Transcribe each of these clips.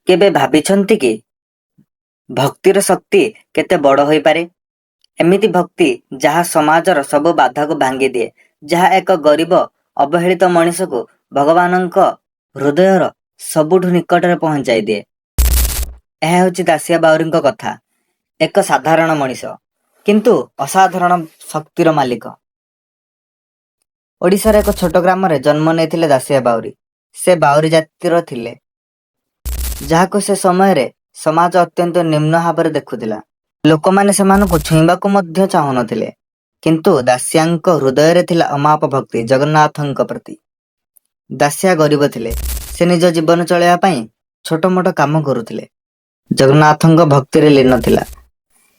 केबे भाबिछंती कि भक्तिर शक्ति केते बड़ होई पारे? एमिति भक्ति जहा समाजर सब बाधा को भांगी दिए, जहा एक गरीब अवहेलित मनीष को भगवानंक हृदयर सबुठु निकटरे पहुंचाई दिए। यह होची दासिया बाउरींक कथा। एक साधारण मनीष किंतु असाधारण शक्तिर मालिक। ओडिशार एक छोट ग्राम रे जन्म नेथिले दासिया बाउरी। से बाउरी जातिर थिले, जहाको से समय रे समाज अत्यंत निम्न भाव देखुला। लोक माने सेमानकु छुईबाकु मध्य चाहु नथिले, किंतु दासियांक हृदय रे थिला अमाप भक्ति जगन्नाथंक प्रति। दासिया गरीब थिले, से निज जीवन चलैया पई छोट मोट काम करुथिले। जगन्नाथंक भक्ति रे लीन थिला।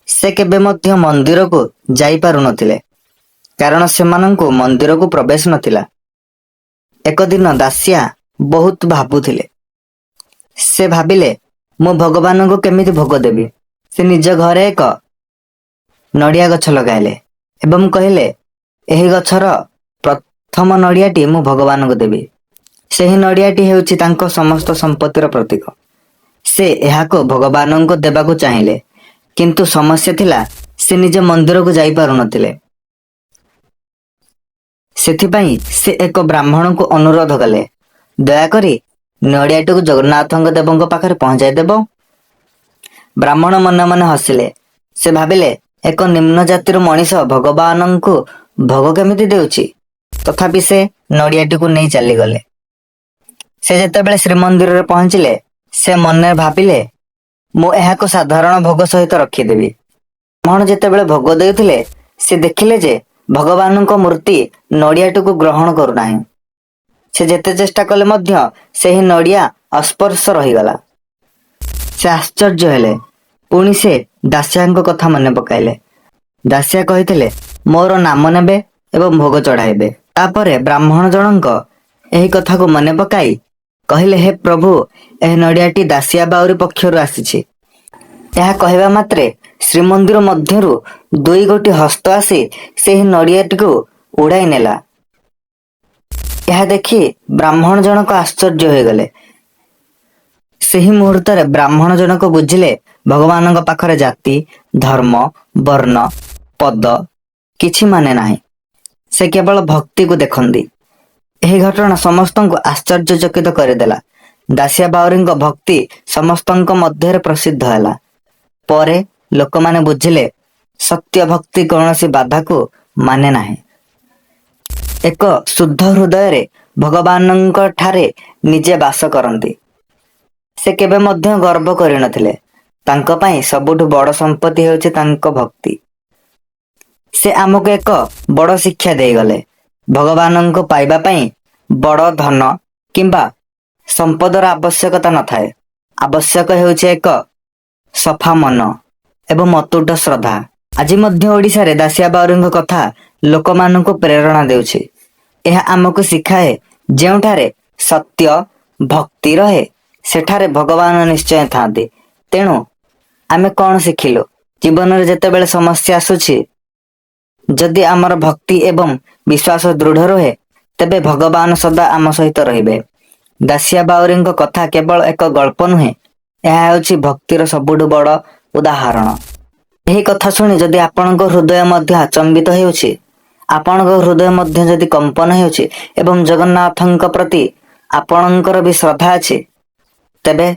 से केबे मध्य मंदिर को जाई पारु नथिले, कारण सेमानंकु मंदिर को प्रवेश नथिला। एक दिन दासिया बहुत भाबुथिले। से भाबिले मु भगवान को केमिति भोग देबी। से निज घरे एक नड़िया गछ लगाइले एवं कहिले एही गछर प्रथम नड़ियाटी मु भगवान को देबी। सेही नड़ियाटी हेउछि तांको समस्त संपत्तिर प्रतीक। से एहाको भगवान को देबाको चाहिले, किंतु समस्या थिला से निज मंदिर को जाई पारु नथिले। सेथिपाई से एक ब्राह्मण को अनुरोध कले, दयाकरी नड़ियाटी को जगन्नाथंक देवंक पाखरे पहुंचाई देबो। ब्राह्मण मन मन हसिले। से भाबिले एक निम्न जातिर मनीष भगवान को भोग केमिति देउछि। तथापि से नड़ियाटी को नहीं चली गले। से जेतेबेले श्रीमंदिर रे पहुंचिले, से मन भाबिले मु एहाको साधारण भोग सहित रखिदेबी। ब्राह्मण जेतेबेले भोग देउथिले, से देखिले जे भगवान को मूर्ति नड़ियाटी को ग्रहण करू नाही। से जेते चेष्टा कले मध्य सेही नड़िया अस्पर्श रहीगला। से आश्चर्य हेले। पुणी से दासियांक कथा मन पकाइले। दासिया कहिथिले मोर नाम नेबे एवं भोग चढ़ाइबे। तापरे ब्राह्मण जनक एही कथा को मन पकाई कहिले, हे प्रभु, एह नड़ियाटी दासिया बाउरी पक्षरु आसीछि। यह कहवा मात्रे श्रीमंदिर मध्यरु दुई गोटी हस्त आसी सेही नड़ियाटी को उड़ाई नेला। यह देखि ब्राह्मण जनक आश्चर्य हो गले। सेही मुहूर्त रे ब्राह्मण जनक बुझिले भगवान पाखरे जाति, धर्म, वर्ण, पद किछि माने नाही। से केवल भक्ति को देखंदी। एही घटना समस्तंको आश्चर्यचकित करिदेला। दासिया बाउरींक भक्ति समस्तंक मध्य प्रसिद्ध हैला। परे लोक माने बुझिले सत्य भक्ति कौनसी बाधा को माने नाही। एक शुद्ध हृदय रे भगवानंक ठारे निजे बास करंती। से केबे मध्य गर्व करि नथिले। तांको पई सबुठु बड़ संपत्ति हेउछि तांको भक्ति। से आमको एक बड़ शिक्षा देई गले। भगवानंको पाइबा पई बड़ धन किंबा संपदर आवश्यकता न थाए। आवश्यक हेउछि एक सफा मन एवं अतुट श्रद्धा। आज मध्य ओडिसा रे दासिया बाउरींक कथा लोकमानंको प्रेरणा देउछि। यह आमको शिखाए जेउठारे सत्य भक्ति रहे सेठारे भगवान निश्चय थांती। तेणु आमे कौन शिखिलु? जीवन रे जेतेबेले समस्या आसुछि, जदि आमर भक्ति एवं विश्वास दृढ़ रहे, तेबे भगवान सदा आम सहित रहिबे। दासिया बाउरींक कथा केवल एक गल्प नुहे, यह हेउछि भक्तिर सबुठु बड़ उदाहरण। एही कथा शुणी जदि आपणक हृदय मध्य आचंबित हेउछि, आपणक हृदय मध्य जदि कंपन हेउछि एवं जगन्नाथंक प्रति आपणकर भी श्रद्धा अछि, तेबे